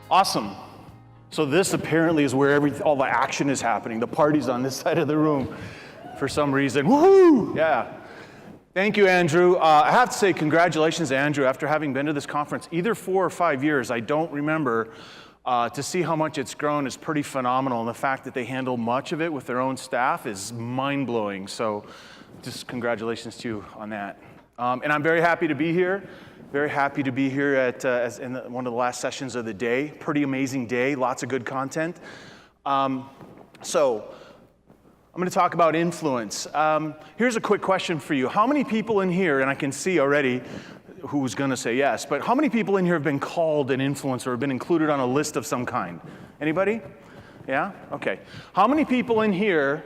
Awesome. So this apparently is where all the action is happening. The party's on this side of the room for some reason. Woohoo! Yeah. Thank you, Andrew. I have to say congratulations, Andrew. After having been to this conference either 4 or 5 years, I don't remember, to see how much it's grown is pretty phenomenal. And the fact that they handle much of it with their own staff is mind-blowing. So just congratulations to you on that. And I'm very happy to be here. Very happy to be here at one of the last sessions of the day. Pretty amazing day, lots of good content. So I'm going to talk about influence. Here's a quick question for you. How many people in here, and I can see already who's going to say yes, but how many people in here have been called an influencer or been included on a list of some kind? Anybody? Yeah? Okay. How many people in here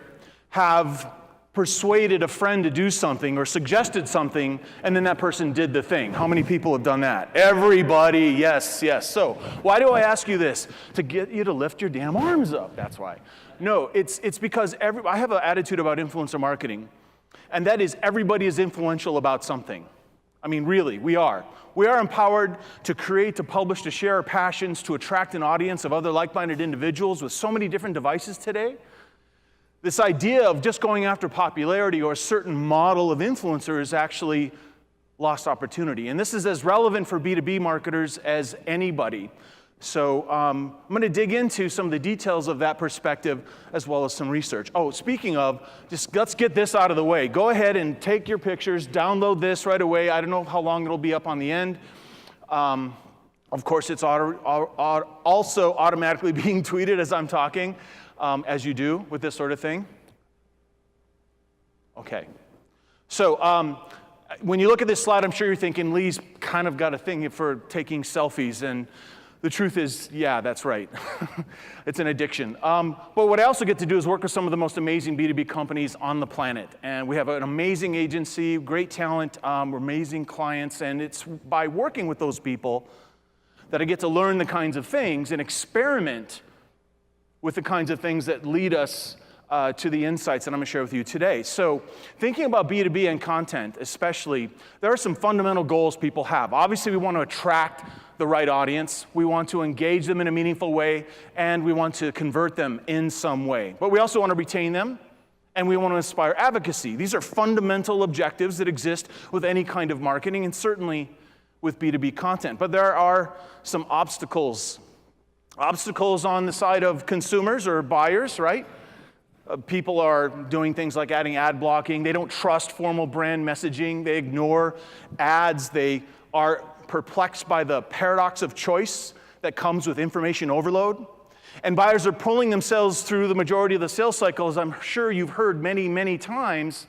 have persuaded a friend to do something or suggested something, and then that person did the thing? How many people have done that? Everybody, yes, yes. So why do I ask you this? To get you to lift your damn arms up, that's why. No, it's because I have an attitude about influencer marketing, and that is everybody is influential about something. I mean, really, we are. We are empowered to create, to publish, to share our passions, to attract an audience of other like-minded individuals with so many different devices today. This idea of just going after popularity or a certain model of influencer is actually lost opportunity. And this is as relevant for B2B marketers as anybody. So I'm going to dig into some of the details of that perspective as well as some research. Oh, speaking of, just let's get this out of the way. Go ahead and take your pictures, download this right away. I don't know how long it'll be up on the end. Of course, it's also automatically being tweeted as I'm talking. As you do with this sort of thing. Okay. So when you look at this slide, I'm sure you're thinking, Lee's kind of got a thing for taking selfies. And the truth is, yeah, that's right. It's an addiction. But what I also get to do is work with some of the most amazing B2B companies on the planet. And we have an amazing agency, great talent, amazing clients. And it's by working with those people that I get to learn the kinds of things and experiment with the kinds of things that lead us to the insights that I'm going to share with you today. So thinking about B2B and content especially, there are some fundamental goals people have. Obviously, we want to attract the right audience. We want to engage them in a meaningful way, and we want to convert them in some way. But we also want to retain them, and we want to inspire advocacy. These are fundamental objectives that exist with any kind of marketing, and certainly with B2B content. But there are some obstacles on the side of consumers or buyers, right? People are doing things like adding ad blocking. They don't trust formal brand messaging. They ignore ads. They are perplexed by the paradox of choice that comes with information overload. And buyers are pulling themselves through the majority of the sales cycle, as I'm sure you've heard many, many times.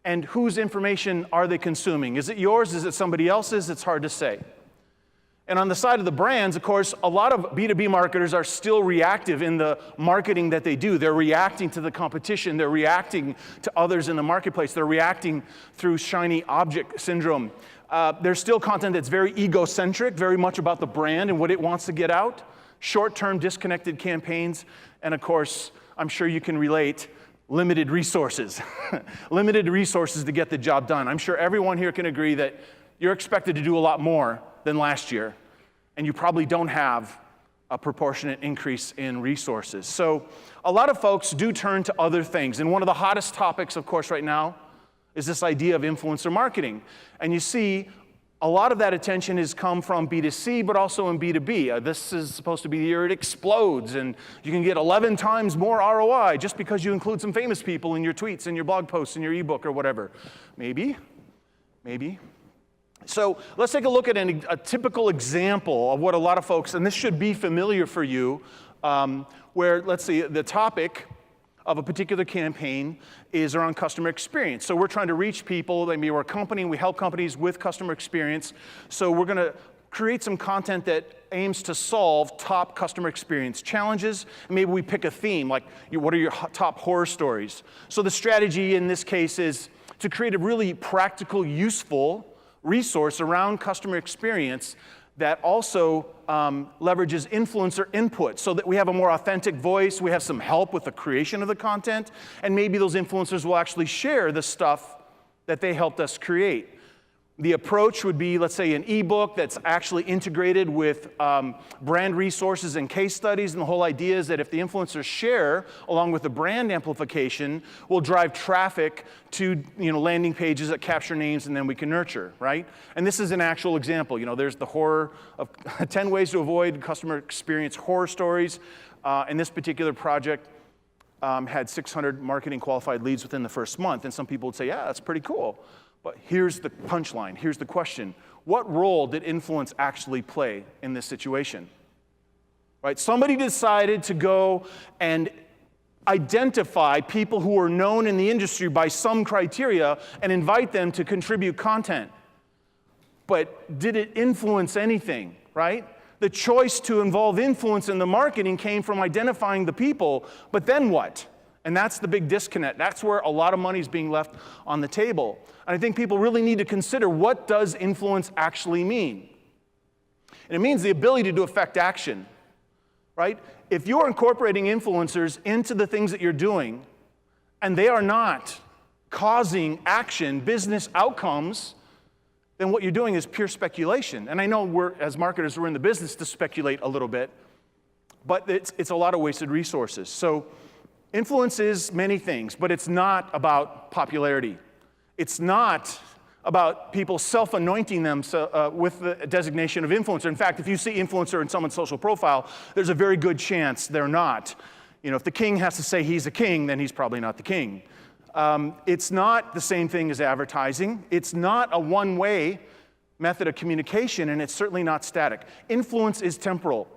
And whose information are they consuming? Is it yours? Is it somebody else's? It's hard to say. And on the side of the brands, of course, a lot of B2B marketers are still reactive in the marketing that they do. They're reacting to the competition. They're reacting to others in the marketplace. They're reacting through shiny object syndrome. There's still content that's very egocentric, very much about the brand and what it wants to get out. Short-term disconnected campaigns. And of course, I'm sure you can relate, limited resources. Limited resources to get the job done. I'm sure everyone here can agree that you're expected to do a lot more than last year, and you probably don't have a proportionate increase in resources. So a lot of folks do turn to other things, and one of the hottest topics, of course, right now is this idea of influencer marketing. And you see, a lot of that attention has come from B2C, but also in B2B. This is supposed to be the year it explodes, and you can get 11 times more ROI just because you include some famous people in your tweets, in your blog posts, in your ebook, or whatever. Maybe. So let's take a look at a typical example of what a lot of folks, and this should be familiar for you, where, let's see, the topic of a particular campaign is around customer experience. So we're trying to reach people. Maybe we're a company, we help companies with customer experience. So we're going to create some content that aims to solve top customer experience challenges. Maybe we pick a theme, like what are your top horror stories? So the strategy in this case is to create a really practical, useful resource around customer experience that also leverages influencer input so that we have a more authentic voice, we have some help with the creation of the content, and maybe those influencers will actually share the stuff that they helped us create. The approach would be, let's say, an ebook that's actually integrated with brand resources and case studies. And the whole idea is that if the influencers share, along with the brand amplification, will drive traffic to landing pages that capture names, and then we can nurture, right? And this is an actual example. There's the horror of 10 ways to avoid customer experience horror stories. And this particular project had 600 marketing qualified leads within the first month. And some people would say, yeah, that's pretty cool. But here's the punchline, here's the question. What role did influence actually play in this situation? Right? Somebody decided to go and identify people who are known in the industry by some criteria and invite them to contribute content. But did it influence anything, right? The choice to involve influence in the marketing came from identifying the people, but then what? And that's the big disconnect. That's where a lot of money is being left on the table. And I think people really need to consider, what does influence actually mean? And it means the ability to affect action, right? If you're incorporating influencers into the things that you're doing, and they are not causing action, business outcomes, then what you're doing is pure speculation. And I know as marketers, we're in the business to speculate a little bit, but it's a lot of wasted resources. So influence is many things, but it's not about popularity. It's not about people self-anointing them with the designation of influencer. In fact, if you see influencer in someone's social profile, there's a very good chance they're not. If the king has to say he's a king, then he's probably not the king. It's not the same thing as advertising. It's not a one-way method of communication, and it's certainly not static. Influence is temporal.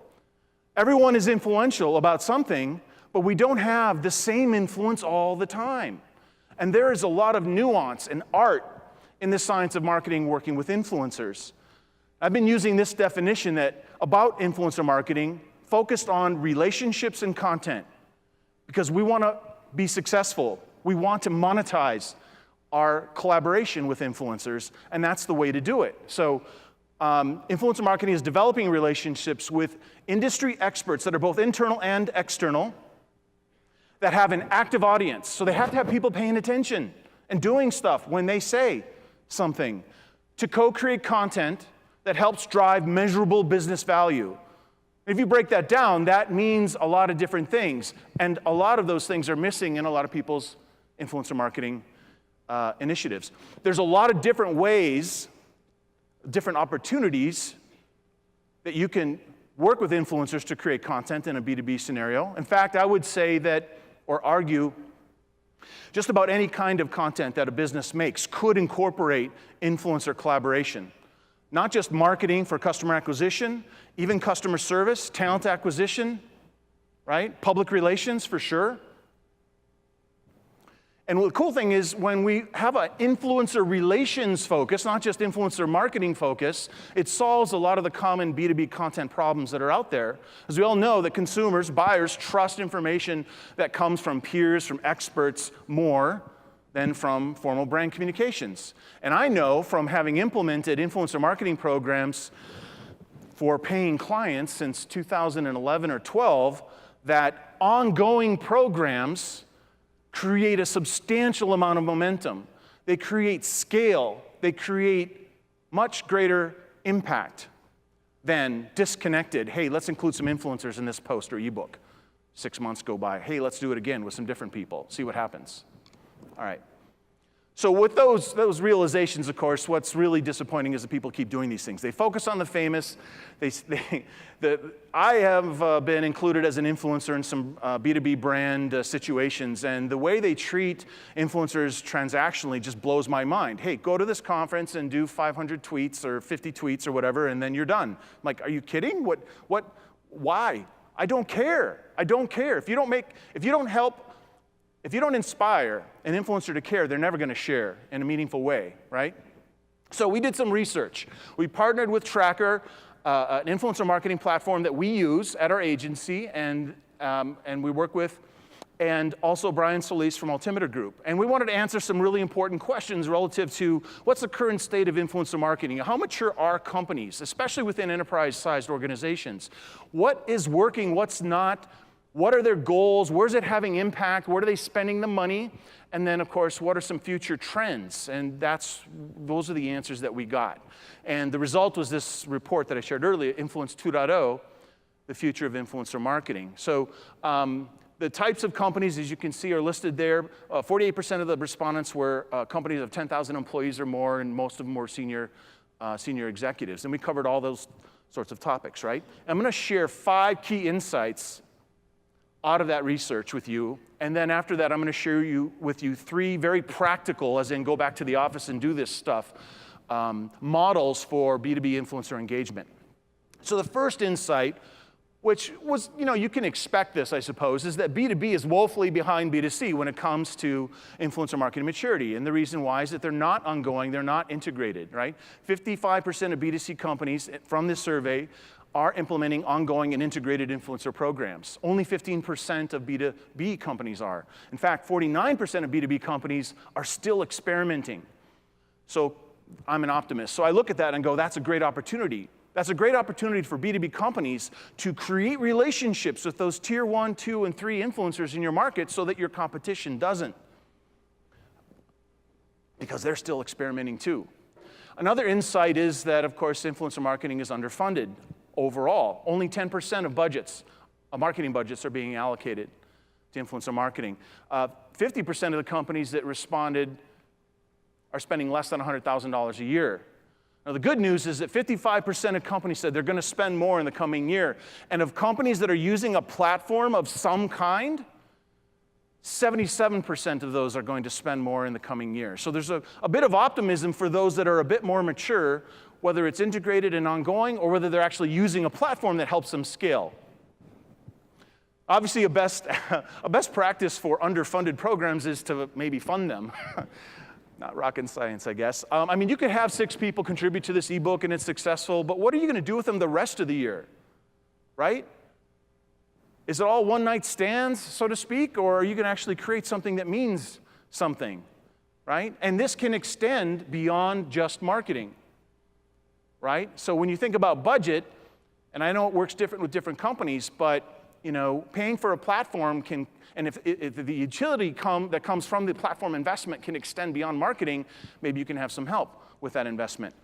Everyone is influential about something, but we don't have the same influence all the time. And there is a lot of nuance and art in the science of marketing working with influencers. I've been using this definition about influencer marketing focused on relationships and content, because we want to be successful. We want to monetize our collaboration with influencers, and that's the way to do it. So influencer marketing is developing relationships with industry experts that are both internal and external, that have an active audience. So they have to have people paying attention and doing stuff when they say something, to co-create content that helps drive measurable business value. If you break that down, that means a lot of different things. And a lot of those things are missing in a lot of people's influencer marketing initiatives. There's a lot of different ways, different opportunities that you can work with influencers to create content in a B2B scenario. In fact, I would say that, or argue, just about any kind of content that a business makes could incorporate influencer collaboration. Not just marketing for customer acquisition, even customer service, talent acquisition, right? Public relations for sure. And the cool thing is, when we have an influencer relations focus, not just influencer marketing focus, it solves a lot of the common B2B content problems that are out there. As we all know, that consumers, buyers, trust information that comes from peers, from experts, more than from formal brand communications. And I know from having implemented influencer marketing programs for paying clients since 2011 or 12, that ongoing programs create a substantial amount of momentum. They create scale. They create much greater impact than disconnected, hey, let's include some influencers in this post or ebook. 6 months go by, hey, let's do it again with some different people, see what happens. All right. So with those realizations, of course, what's really disappointing is that people keep doing these things. They focus on the famous. I have been included as an influencer in some B2B brand situations, and the way they treat influencers transactionally just blows my mind. Hey, go to this conference and do 500 tweets or 50 tweets or whatever, and then you're done. I'm like, are you kidding? Why? I don't care. I don't care. If you don't inspire an influencer to care, they're never going to share in a meaningful way, right? So we did some research. We partnered with Tracker, an influencer marketing platform that we use at our agency, and we work with, and also Brian Solis from Altimeter Group. And we wanted to answer some really important questions relative to what's the current state of influencer marketing? How mature are companies, especially within enterprise-sized organizations? What is working? What's not? What are their goals? Where's it having impact? Where are they spending the money? And then, of course, what are some future trends? And those are the answers that we got. And the result was this report that I shared earlier, Influence 2.0, the future of influencer marketing. So the types of companies, as you can see, are listed there. 48% of the respondents were companies of 10,000 employees or more, and most of them were senior executives. And we covered all those sorts of topics, right? I'm going to share 5 key insights out of that research with you, and then after that, I'm going to share with you 3 very practical, as in go back to the office and do this stuff, models for B2B influencer engagement. So the first insight, which was, you can expect this, I suppose, is that B2B is woefully behind B2C when it comes to influencer marketing maturity. And the reason why is that they're not ongoing, they're not integrated, right? 55% of B2C companies from this survey are implementing ongoing and integrated influencer programs. Only 15% of B2B companies are. In fact, 49% of B2B companies are still experimenting. So I'm an optimist. So I look at that and go, that's a great opportunity. That's a great opportunity for B2B companies to create relationships with those tier 1, 2, and 3 influencers in your market so that your competition doesn't. Because they're still experimenting too. Another insight is that, of course, influencer marketing is underfunded. Overall, only 10% of marketing budgets are being allocated to influencer marketing. 50% of the companies that responded are spending less than $100,000 a year. Now, the good news is that 55% of companies said they're going to spend more in the coming year. And of companies that are using a platform of some kind, 77% of those are going to spend more in the coming year. So there's a bit of optimism for those that are a bit more mature, whether it's integrated and ongoing or whether they're actually using a platform that helps them scale. Obviously, a best practice for underfunded programs is to maybe fund them. Not rocket science, I guess. I mean, you could have 6 people contribute to this ebook and it's successful, but what are you going to do with them the rest of the year, right? Is it all one-night stands, so to speak, or are you going to actually create something that means something, right? And this can extend beyond just marketing, right? So when you think about budget, and I know it works different with different companies, but paying for a platform can, and if the utility that comes from the platform investment can extend beyond marketing, maybe you can have some help with that investment.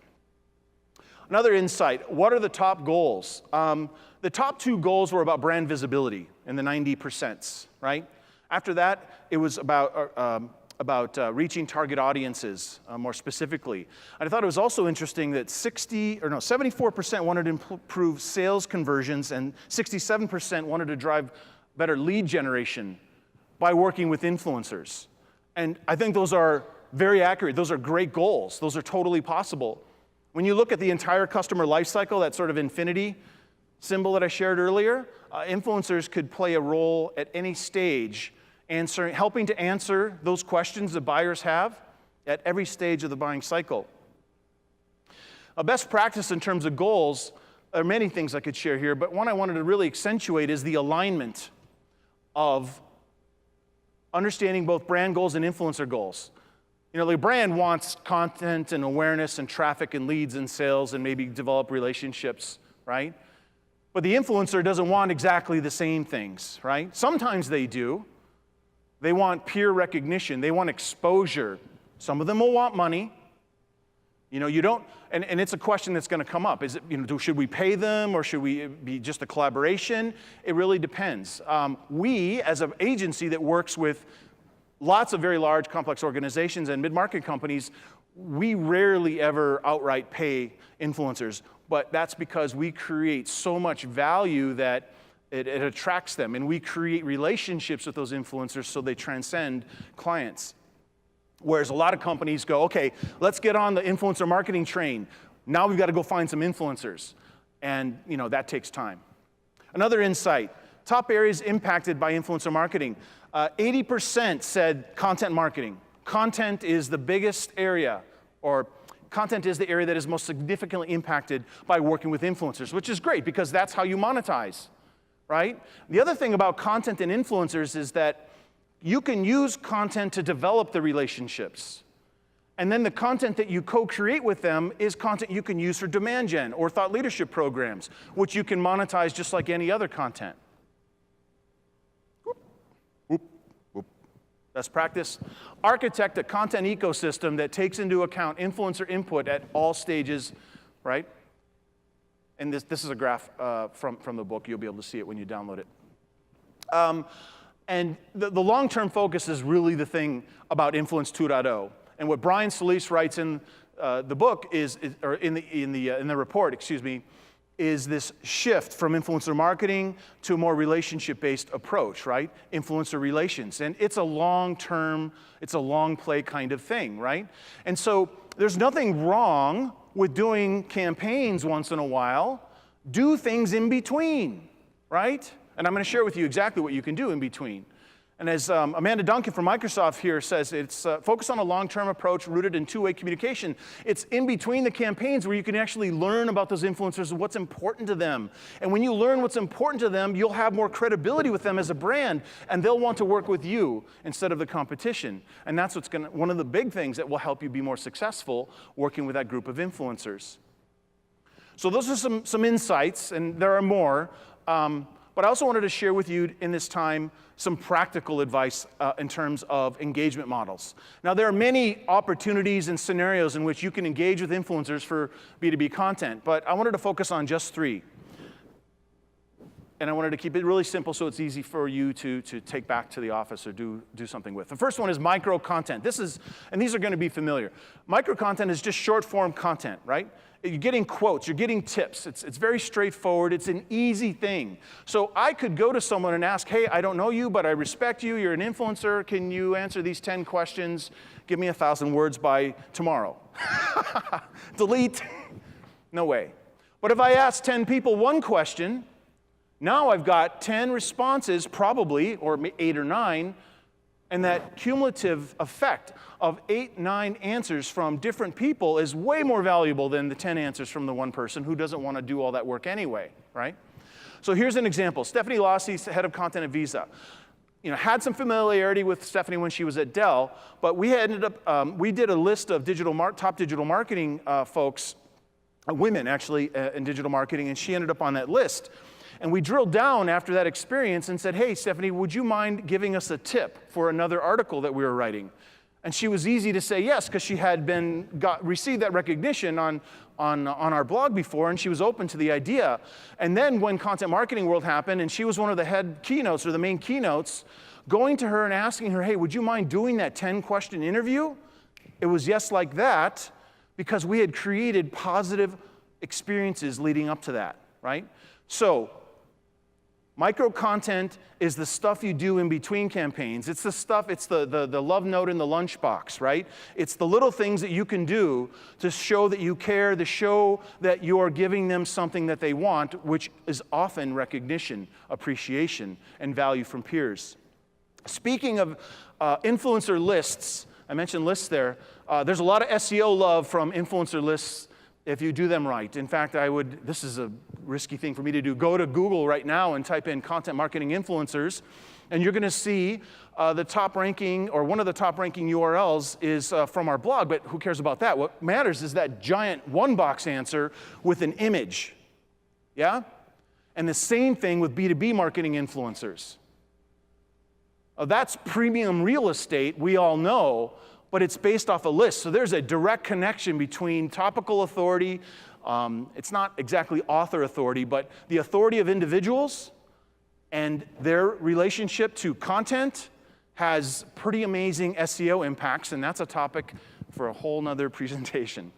Another insight, what are the top goals? The top 2 goals were about brand visibility in the 90%, right? After that, it was about reaching target audiences more specifically. And I thought it was also interesting that 74% wanted to improve sales conversions and 67% wanted to drive better lead generation by working with influencers. And I think those are very accurate. Those are great goals. Those are totally possible. When you look at the entire customer lifecycle, that sort of infinity symbol that I shared earlier, influencers could play a role at any stage helping to answer those questions that buyers have at every stage of the buying cycle. A best practice in terms of goals, there are many things I could share here, but one I wanted to really accentuate is the alignment of understanding both brand goals and influencer goals. The brand wants content and awareness and traffic and leads and sales and maybe develop relationships, right? But the influencer doesn't want exactly the same things, right? Sometimes they do. They want peer recognition. They want exposure. Some of them will want money. You don't, and it's a question that's going to come up. Is it, should we pay them or should we be just a collaboration? It really depends. We, as an agency that works with lots of very large, complex organizations and mid-market companies, we rarely ever outright pay influencers. But that's because we create so much value that it attracts them, and we create relationships with those influencers so they transcend clients. Whereas a lot of companies go, okay, let's get on the influencer marketing train. Now we've got to go find some influencers. And that takes time. Another insight, top areas impacted by influencer marketing. 80% said content marketing. Content is the biggest area, or content is the area that is most significantly impacted by working with influencers, which is great because that's how you monetize. Right? The other thing about content and influencers is that you can use content to develop the relationships. And then the content that you co-create with them is content you can use for demand gen or thought leadership programs, which you can monetize just like any other content. Best practice, architect a content ecosystem that takes into account influencer input at all stages, right? And this is a graph from the book. You'll be able to see it when you download it. And the long-term focus is really the thing about Influence 2.0. And what Brian Solis writes in the book or in the report, excuse me, is this shift from influencer marketing to a more relationship-based approach, right? Influencer relations. And it's a long-term, it's a long play kind of thing, right? And so there's nothing wrong with doing campaigns once in a while. Do things in between, right? And I'm going to share with you exactly what you can do in between. And as Amanda Duncan from Microsoft here says, it's focus on a long-term approach rooted in two-way communication. It's in between the campaigns where you can actually learn about those influencers and what's important to them. And when you learn what's important to them, you'll have more credibility with them as a brand, and they'll want to work with you instead of the competition. And that's one of the big things that will help you be more successful working with that group of influencers. So those are some insights, and there are more. But I also wanted to share with you in this time some practical advice in terms of engagement models. Now, there are many opportunities and scenarios in which you can engage with influencers for B2B content, but I wanted to focus on just 3. And I wanted to keep it really simple so it's easy for you to take back to the office or do something with. The first one is micro content. And these are going to be familiar. Micro content is just short form content, right? You're getting quotes, you're getting tips. It's very straightforward. It's an easy thing. So I could go to someone and ask, hey, I don't know you, but I respect you. You're an influencer. Can you answer these 10 questions? Give me 1,000 words by tomorrow. Delete. No way. But if I ask 10 people one question, now I've got 10 responses probably, or 8 or 9, and that cumulative effect of 8, 9 answers from different people is way more valuable than the 10 answers from the one person who doesn't want to do all that work anyway, right? So here's an example. Stephanie Lossie, head of content at Visa, had some familiarity with Stephanie when she was at Dell, but we did a list of top digital marketing folks, women actually, in digital marketing, and she ended up on that list. And we drilled down after that experience and said, hey, Stephanie, would you mind giving us a tip for another article that we were writing? And she was easy to say yes, because she had received that recognition on our blog before, and she was open to the idea. And then when Content Marketing World happened, and she was one of the head keynotes, or the main keynotes, going to her and asking her, hey, would you mind doing that 10-question interview? It was yes like that, because we had created positive experiences leading up to that, right? So micro content is the stuff you do in between campaigns. It's the stuff, it's the love note in the lunchbox, right? It's the little things that you can do to show that you care, to show that you're giving them something that they want, which is often recognition, appreciation, and value from peers. Speaking of influencer lists, I mentioned lists there. There's a lot of SEO love from influencer lists if you do them right. In fact, this is a risky thing for me to do, go to Google right now and type in content marketing influencers, and you're going to see the top ranking, or one of the top ranking URLs is from our blog, but who cares about that? What matters is that giant one-box answer with an image, yeah? And the same thing with B2B marketing influencers. That's premium real estate, we all know, but it's based off a list. So there's a direct connection between topical authority, it's not exactly author authority, but the authority of individuals and their relationship to content has pretty amazing SEO impacts, and that's a topic for a whole nother presentation.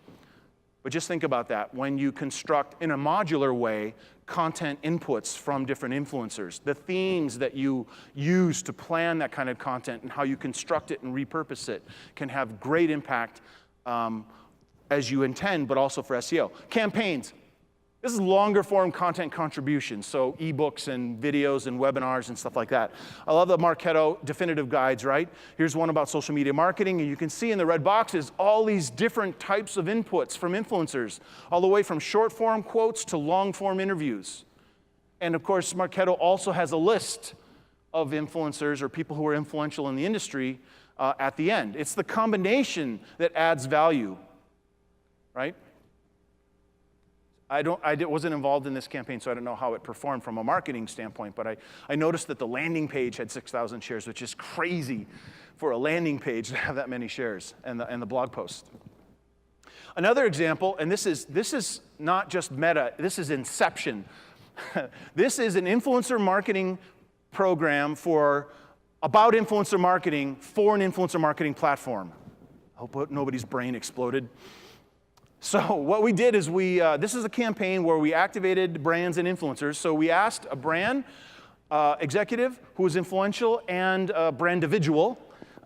But just think about that. When you construct, in a modular way, content inputs from different influencers, the themes that you use to plan that kind of content and how you construct it and repurpose it can have great impact as you intend, but also for SEO. Campaigns. This is longer form content contributions, so ebooks and videos and webinars and stuff like that. I love the Marketo definitive guides, right? Here's one about social media marketing, and you can see in the red boxes all these different types of inputs from influencers, all the way from short form quotes to long form interviews. And of course, Marketo also has a list of influencers or people who are influential in the industry at the end. It's the combination that adds value, right? wasn't involved in this campaign, so I don't know how it performed from a marketing standpoint, but I noticed that the landing page had 6,000 shares, which is crazy for a landing page to have that many shares, and the blog post. Another example, and this is not just meta, this is Inception. This is an influencer marketing program about influencer marketing for an influencer marketing platform. I hope nobody's brain exploded. So what we did is this is a campaign where we activated brands and influencers. So we asked a brand executive who was influential and a brand individual,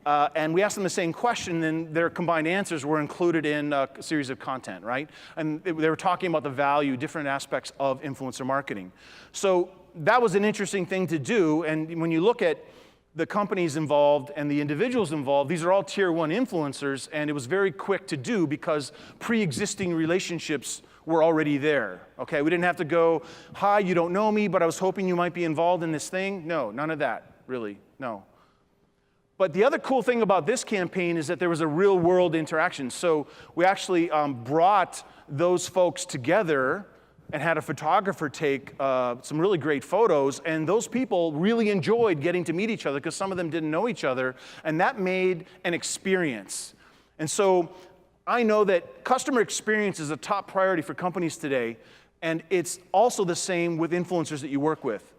and we asked them the same question, and their combined answers were included in a series of content, right? And they were talking about the value, different aspects of influencer marketing. So that was an interesting thing to do, and when you look at the companies involved and the individuals involved, these are all tier 1 influencers, and it was very quick to do because pre-existing relationships were already there, okay? We didn't have to go, hi, you don't know me, but I was hoping you might be involved in this thing. No, none of that, really, no. But the other cool thing about this campaign is that there was a real-world interaction. So we actually brought those folks together and had a photographer take some really great photos, and those people really enjoyed getting to meet each other because some of them didn't know each other, and that made an experience. And so I know that customer experience is a top priority for companies today, and it's also the same with influencers that you work with.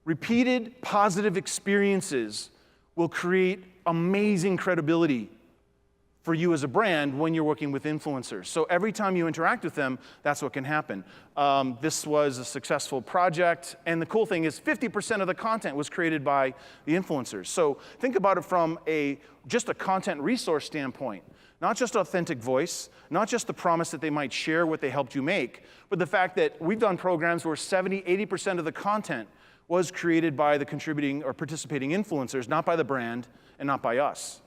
Repeated positive experiences will create amazing credibility for you as a brand when you're working with influencers. So every time you interact with them, that's what can happen. This was a successful project, and the cool thing is 50% of the content was created by the influencers. So think about it from just a content resource standpoint. Not just authentic voice, not just the promise that they might share what they helped you make, but the fact that we've done programs where 70–80% of the content was created by the contributing or participating influencers, not by the brand and not by us.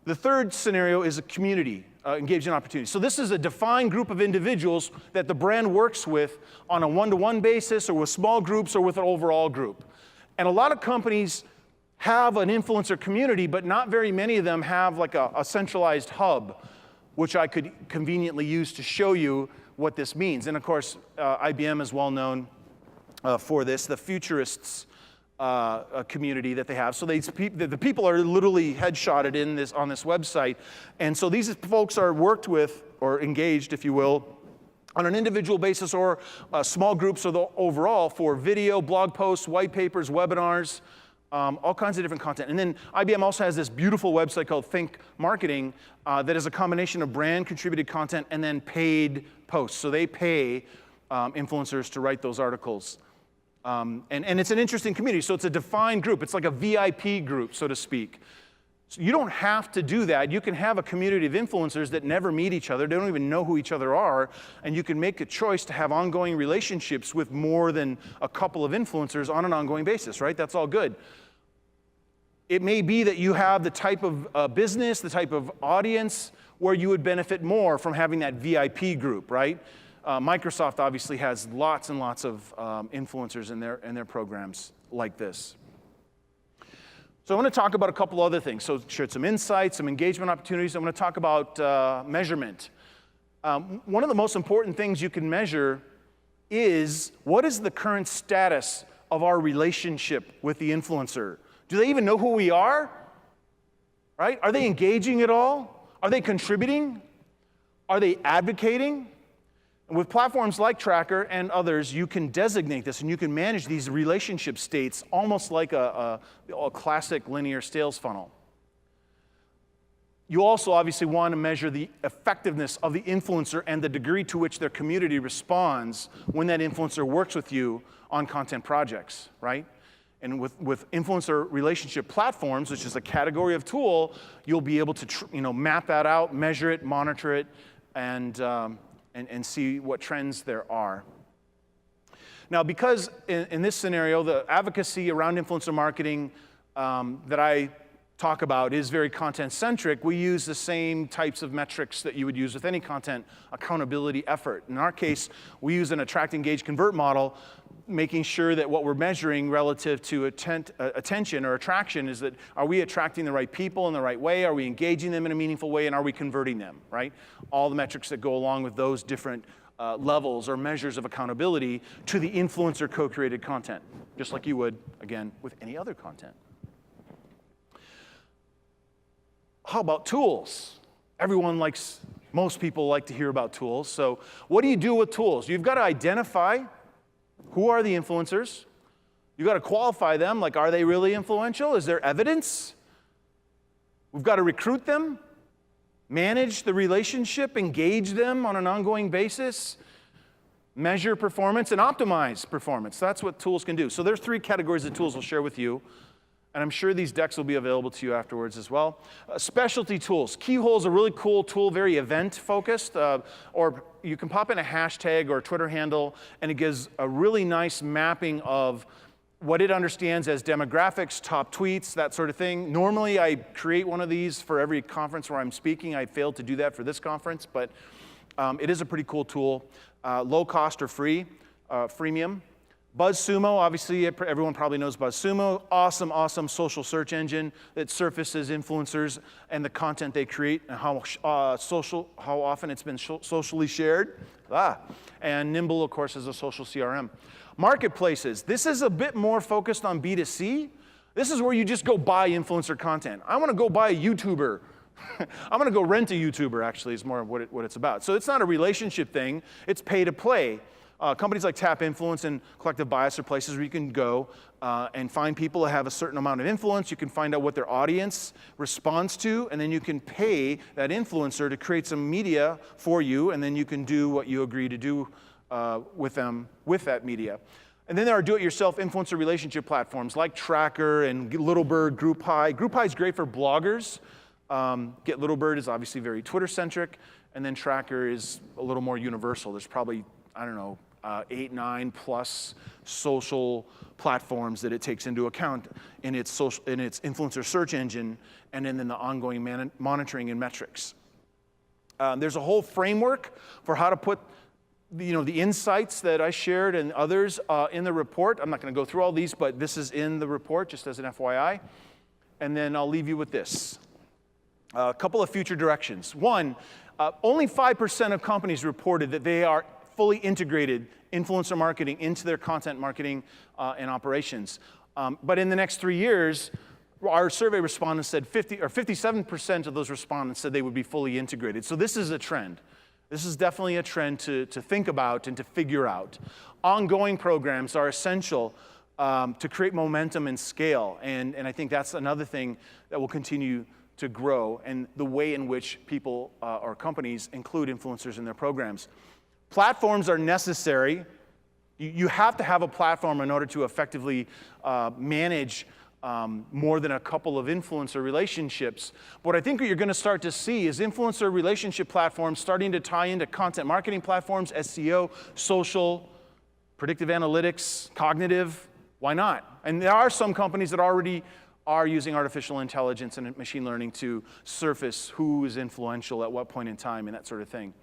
The third scenario is a community engagement opportunity. So this is a defined group of individuals that the brand works with on a one-to-one basis or with small groups or with an overall group. And a lot of companies have an influencer community, but not very many of them have like a centralized hub, which I could conveniently use to show you what this means. And of course, IBM is well known for this, the futurists community that they have. So the people are literally headshotted on this website. And so these folks are worked with or engaged, if you will, on an individual basis or small groups or the overall for video, blog posts, white papers, webinars, all kinds of different content. And then IBM also has this beautiful website called Think Marketing that is a combination of brand contributed content and then paid posts. So they pay influencers to write those articles. And it's an interesting community. So it's a defined group. It's like a VIP group, so to speak. So you don't have to do that. You can have a community of influencers that never meet each other. They don't even know who each other are. And you can make a choice to have ongoing relationships with more than a couple of influencers on an ongoing basis, right? That's all good. It may be that you have the type of business, the type of audience where you would benefit more from having that VIP group, right? Microsoft obviously has lots and lots of influencers in their programs like this. So I want to talk about a couple other things. So shared some insights, some engagement opportunities. I want to talk about measurement. One of the most important things you can measure is what is the current status of our relationship with the influencer? Do they even know who we are? Right? Are they engaging at all? Are they contributing? Are they advocating? And with platforms like Tracker and others, you can designate this and you can manage these relationship states almost like a classic linear sales funnel. You also obviously want to measure the effectiveness of the influencer and the degree to which their community responds when that influencer works with you on content projects, right? And with influencer relationship platforms, which is a category of tool, you'll be able to map that out, measure it, monitor it, and see what trends there are. Now, because in this scenario, the advocacy around influencer marketing that I talk about is very content-centric, we use the same types of metrics that you would use with any content accountability effort. In our case, we use an attract, engage, convert model, making sure that what we're measuring relative to attention or attraction is that, are we attracting the right people in the right way? Are we engaging them in a meaningful way? And are we converting them, right? All the metrics that go along with those different levels or measures of accountability to the influencer co-created content, just like you would, again, with any other content. How about tools? Most people like to hear about tools. So what do you do with tools? You've got to identify who are the influencers. You've got to qualify them, like, are they really influential? Is there evidence? We've got to recruit them, manage the relationship, engage them on an ongoing basis, measure performance, and optimize performance. That's what tools can do. So there's 3 categories of tools I'll share with you. And I'm sure these decks will be available to you afterwards as well. Specialty tools. Keyhole is a really cool tool, very event-focused. Or you can pop in a hashtag or a Twitter handle, and it gives a really nice mapping of what it understands as demographics, top tweets, that sort of thing. Normally, I create one of these for every conference where I'm speaking. I failed to do that for this conference, but it is a pretty cool tool. Low cost or free, freemium. BuzzSumo, obviously everyone probably knows BuzzSumo. Awesome, awesome social search engine that surfaces influencers and the content they create and how often it's been socially shared. And Nimble, of course, is a social CRM. Marketplaces. This is a bit more focused on B2C. This is where you just go buy influencer content. I want to go buy a YouTuber. I'm going to go rent a YouTuber, actually, is more of what it's about. So it's not a relationship thing. It's pay to play. Companies like Tap Influence and Collective Bias are places where you can go and find people that have a certain amount of influence. You can find out what their audience responds to, and then you can pay that influencer to create some media for you, and then you can do what you agree to do with them with that media. And then there are do-it-yourself influencer relationship platforms like Tracker and Littlebird, GroupHigh. GroupHigh is great for bloggers. Littlebird is obviously very Twitter-centric, and then Tracker is a little more universal. There's probably, I don't know, 8, 9 plus social platforms that it takes into account in its influencer search engine and then in the ongoing monitoring and metrics. There's a whole framework for how to put the insights that I shared and others in the report. I'm not going to go through all these, but this is in the report just as an FYI. And then I'll leave you with this. A couple of future directions. One, only 5% of companies reported that they are fully integrated influencer marketing into their content marketing and operations. But in the next 3 years, our survey respondents said 57% of those respondents said they would be fully integrated. So this is a trend. This is definitely a trend to think about and to figure out. Ongoing programs are essential to create momentum and scale. And I think that's another thing that will continue to grow, and the way in which people or companies include influencers in their programs. Platforms are necessary. You have to have a platform in order to effectively manage more than a couple of influencer relationships. But what I think you're going to start to see is influencer relationship platforms starting to tie into content marketing platforms, SEO, social, predictive analytics, cognitive. Why not? And there are some companies that already are using artificial intelligence and machine learning to surface who is influential at what point in time and that sort of thing.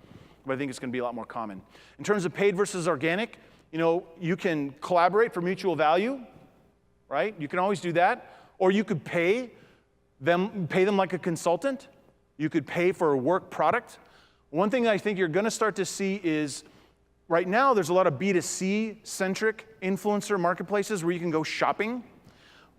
But I think it's going to be a lot more common. In terms of paid versus organic, you can collaborate for mutual value, right? You can always do that. Or you could pay them like a consultant. You could pay for a work product. One thing I think you're going to start to see is, right now there's a lot of B2C-centric influencer marketplaces where you can go shopping.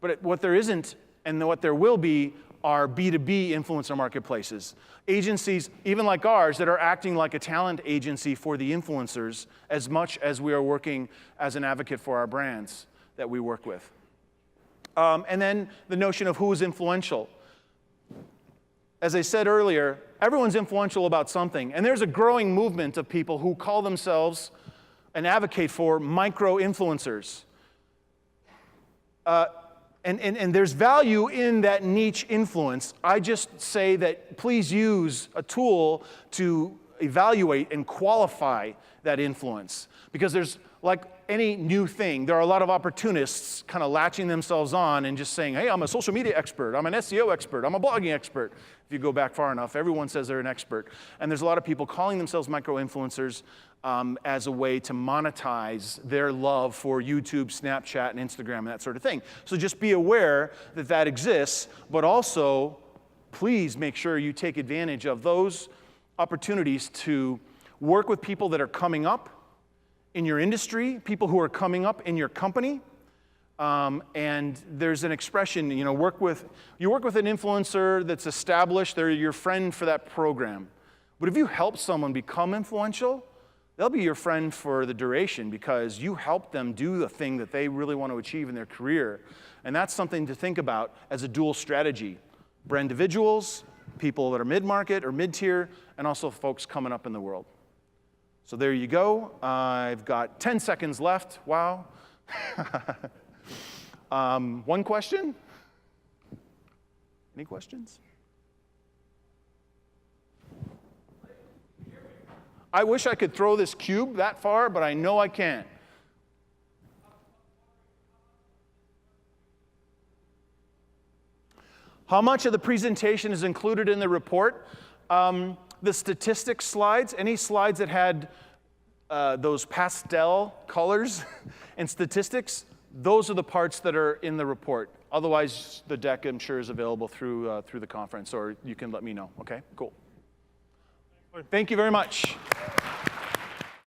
But what there isn't, and what there will be, are B2B influencer marketplaces. Agencies, even like ours, that are acting like a talent agency for the influencers as much as we are working as an advocate for our brands that we work with. And then the notion of who is influential. As I said earlier, everyone's influential about something. And there's a growing movement of people who call themselves and advocate for micro-influencers. And there's value in that niche influence. I just say that please use a tool to evaluate and qualify that influence. Because there's, like any new thing, there are a lot of opportunists kind of latching themselves on and just saying, hey, I'm a social media expert, I'm an SEO expert, I'm a blogging expert. If you go back far enough, everyone says they're an expert. And there's a lot of people calling themselves micro-influencers as a way to monetize their love for YouTube, Snapchat, and Instagram, and that sort of thing. So just be aware that that exists, but also please make sure you take advantage of those opportunities to work with people that are coming up in your industry, people who are coming up in your company. And there's an expression, you work with an influencer that's established, they're your friend for that program. But if you help someone become influential, they'll be your friend for the duration because you help them do the thing that they really want to achieve in their career. And that's something to think about as a dual strategy. Brand individuals, people that are mid-market or mid-tier, and also folks coming up in the world. So there you go. I've got 10 seconds left. Wow. One question? Any questions? I wish I could throw this cube that far, but I know I can't. How much of the presentation is included in the report? The statistics slides, any slides that had those pastel colors and statistics, those are the parts that are in the report. Otherwise, the deck, I'm sure, is available through the conference, or you can let me know. Okay, cool. Thank you very much.